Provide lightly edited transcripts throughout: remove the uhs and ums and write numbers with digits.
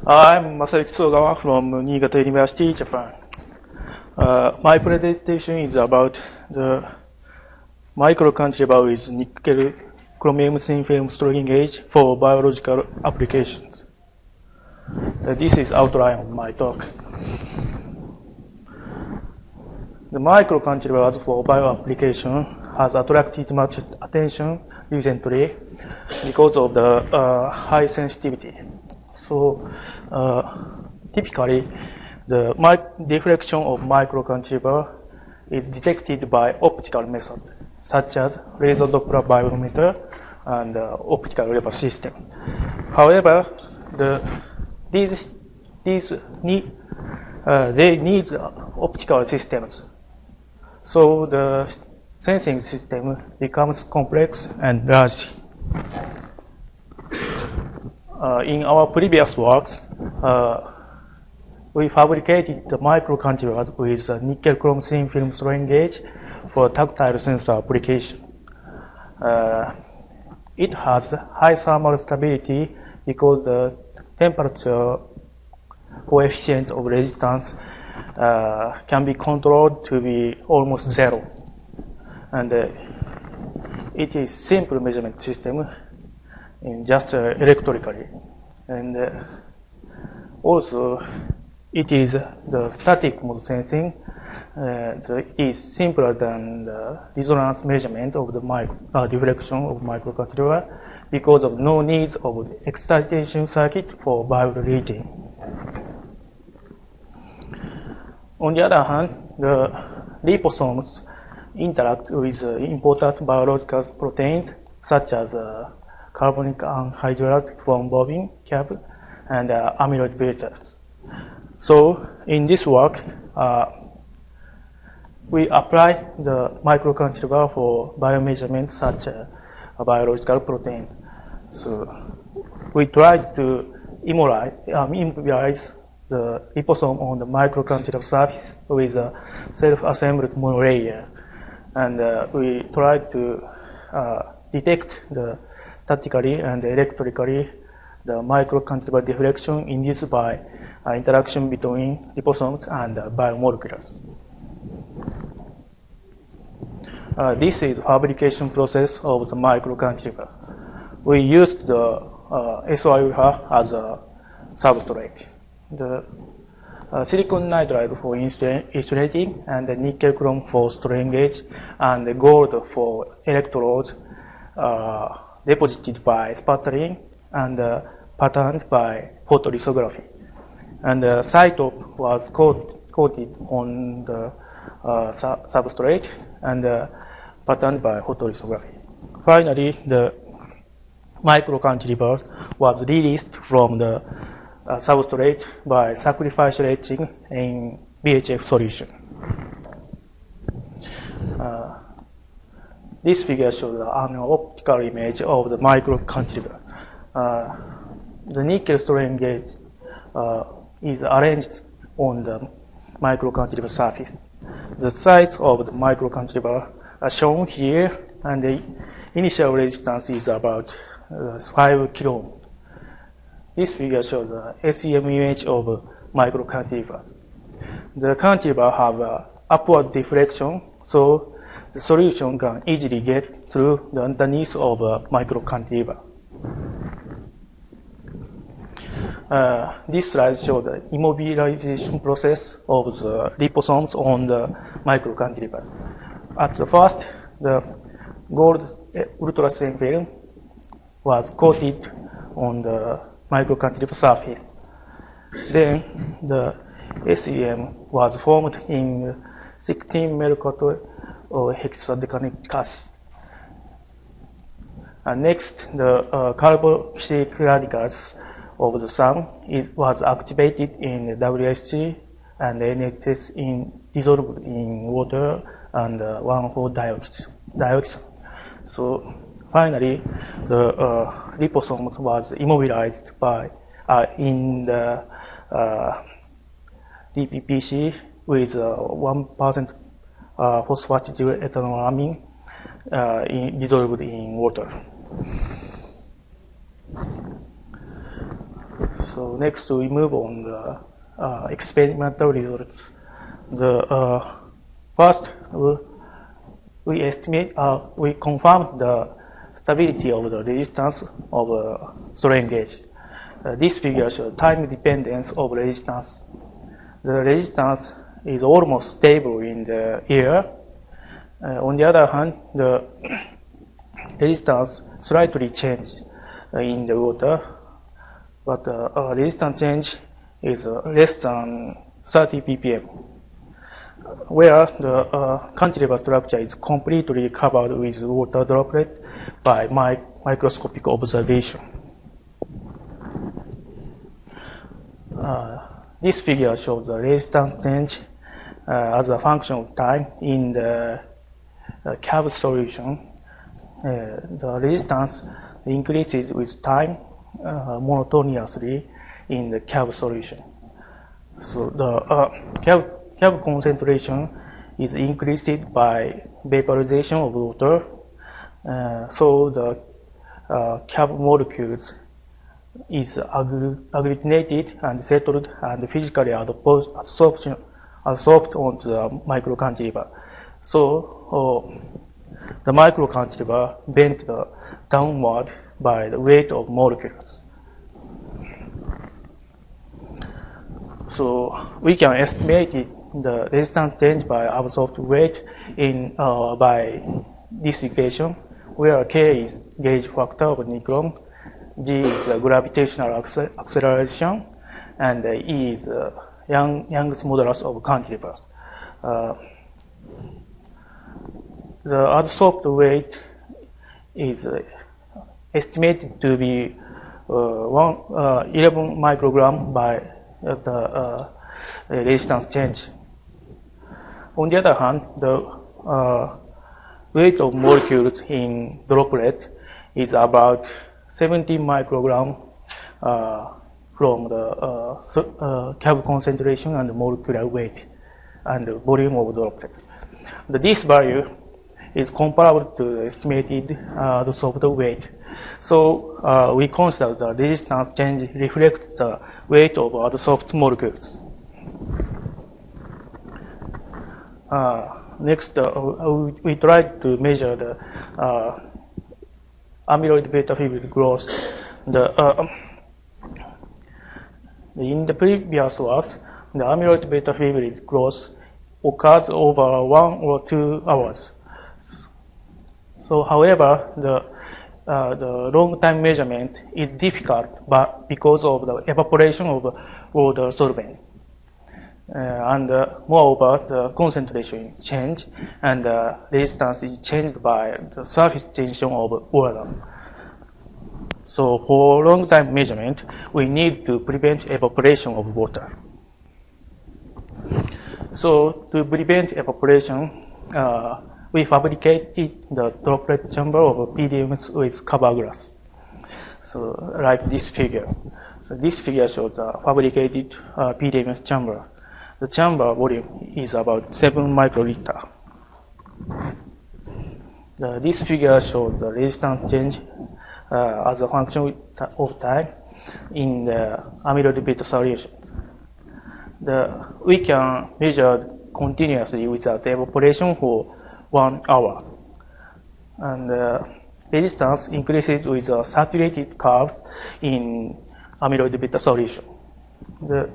I'm Masayuki Sohgawa from Niigata University, Japan. My presentation is about the microcantilever with nickel chromium thin film strain gauge for biological applications. This is outline of my talk. The microcantilevers for bio application has attracted much attention recently because of the high sensitivity. So typically, the diffraction of microcantilever is detected by optical methods, such as laser Doppler biometer and optical lever system. However, they need optical systems. So the sensing system becomes complex and large. In our previous works, we fabricated the microcantilever with a nickel chrome thin film strain gauge for tactile sensor application. It has high thermal stability because the temperature coefficient of resistance can be controlled to be almost zero. And it is simple measurement system in just electrically. And also, it is the static mode sensing. It is simpler than the resonance measurement of the diffraction of microcantilever because of no need of excitation circuit for viable reading. On the other hand, the liposomes interact with important biological proteins such as carbonic anhydrase from bovine calf and amyloid betas. So in this work, we apply the microcantilever for biomeasurement such as biological proteins. So we tried to immobilize the liposome on the microcantilever surface with a self-assembled monolayer, and we tried to detect the statically and electrically the microcantilever diffraction induced by interaction between liposomes and biomolecules. This is the fabrication process of the microcantilever. We used the SOI as a substrate. The silicon nitride for insulating, and the nickel chrome for strain gauge, and the gold for electrodes deposited by sputtering and patterned by photolithography. And the cytop was coated on the substrate and patterned by photolithography. Finally, the microcantilever was released from the substrate by sacrificial etching in VHF solution. This figure shows an optical image of the microcantilever. The nickel strain gauge is arranged on the microcantilever surface. The size of the microcantilever are shown here, and the initial resistance is about 5 kilo. This figure shows the SEM image of microcantilever. The cantilever have upward deflection, so the solution can easily get through the underneath of a microcantilever. This slide shows the immobilization process of the liposomes on the microcantilever. At the first, the gold ultra-thin film was coated on the microcantilever surface. Then the SEM was formed in 16 Mercator or hexadecanic cast. Next, the carboxylic radicals of the SAM was activated in WSC and NHS dissolved in water and 1,4-dioxane. So finally, the liposome was immobilized in the DPPC with 1% phosphatidylethanolamine dissolved in water. So next we move on the experimental results. The first we confirmed the stability of the resistance of strain gauge. This figure shows time dependence of resistance. The resistance is almost stable in the air. On the other hand, the resistance slightly changes in the water, but resistance change is less than 30 ppm, where the cantilever structure is completely covered with water droplet by microscopic observation. This figure shows the resistance change as a function of time in the curved solution. The resistance increases with time monotonously in the curved solution. So the curved concentration is increased by vaporization of water. So the curved molecules is agglutinated and settled and physically adsorbed onto the microcantilever. So the microcantilever bent downward by the weight of molecules. So we can estimate the resistance change by absorbed weight by this equation, where K is gauge factor of NiCr, G is gravitational acceleration, and E is Young's modulus of cantilever. The adsorbed weight is estimated to be 11 microgram by the resistance change. On the other hand, the weight of molecules in droplet is about 17 microgram from the curve concentration and molecular weight and the volume of droplet. This value is comparable to the estimated adsorbed weight. So we consider the resistance change reflects the weight of adsorbed molecules. Next, we tried to measure the amyloid beta fibril growth. In the previous works, the amyloid beta fibril growth occurs over 1 or 2 hours. So, however, the long-time measurement is difficult, but because of the evaporation of water solvent. And moreover, the concentration change and the resistance is changed by the surface tension of water. So for long-time measurement, we need to prevent evaporation of water. So to prevent evaporation, we fabricated the droplet chamber of PDMs with cover glass. So like this figure. So this figure shows the fabricated PDMs chamber. The chamber volume is about 7 microliter. This figure shows the resistance change as a function of time in the amyloid beta solution. We can measure continuously without evaporation for 1 hour. And resistance increases with a saturated curve in amyloid beta solution. The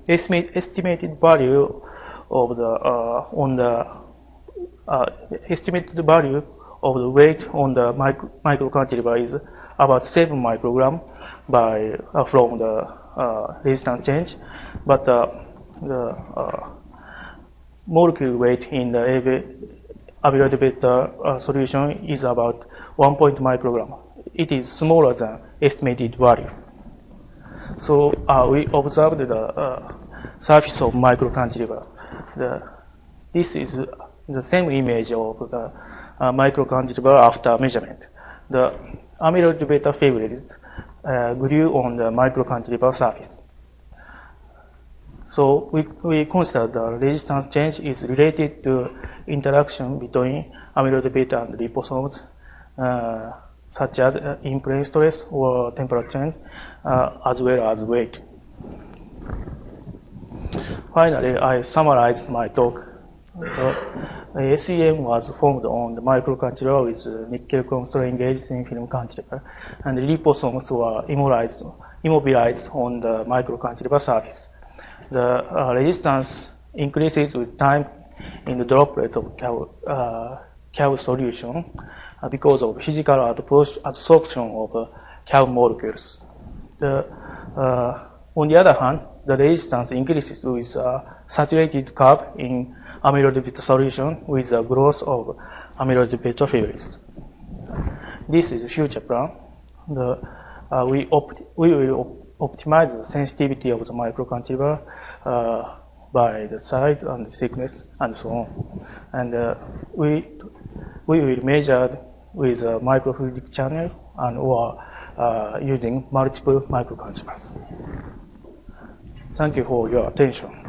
estimated value of estimated value of the weight on the microcantilever is about 7 microgram from the resistance change, but the molecule weight in the amyloid beta solution is about 1 microgram. It is smaller than estimated value. So we observed the surface of microcantilever. This is the same image of the microcantilever after measurement. The amyloid beta fibrils grew on the microcantilever surface. So we consider the resistance change is related to interaction between amyloid beta and liposomes such as in-plane stress or temperature change, as well as weight. Finally, I summarized my talk. SEM was formed on the microcantilever with nickel constraint gauge thin film cantilever, and the liposomes were immobilized on the microcantilever surface. The resistance increases with time in the droplet of CAV solution because of physical adsorption of CAV molecules. On the other hand, the resistance increases with saturated curve in amyloid beta solution with the growth of amyloid beta fibrils. This is the future plan. We will optimize the sensitivity of the microcantilever by the size and the thickness and so on. And we will measure with a microfluidic channel and or using multiple microcantilevers. Thank you for your attention.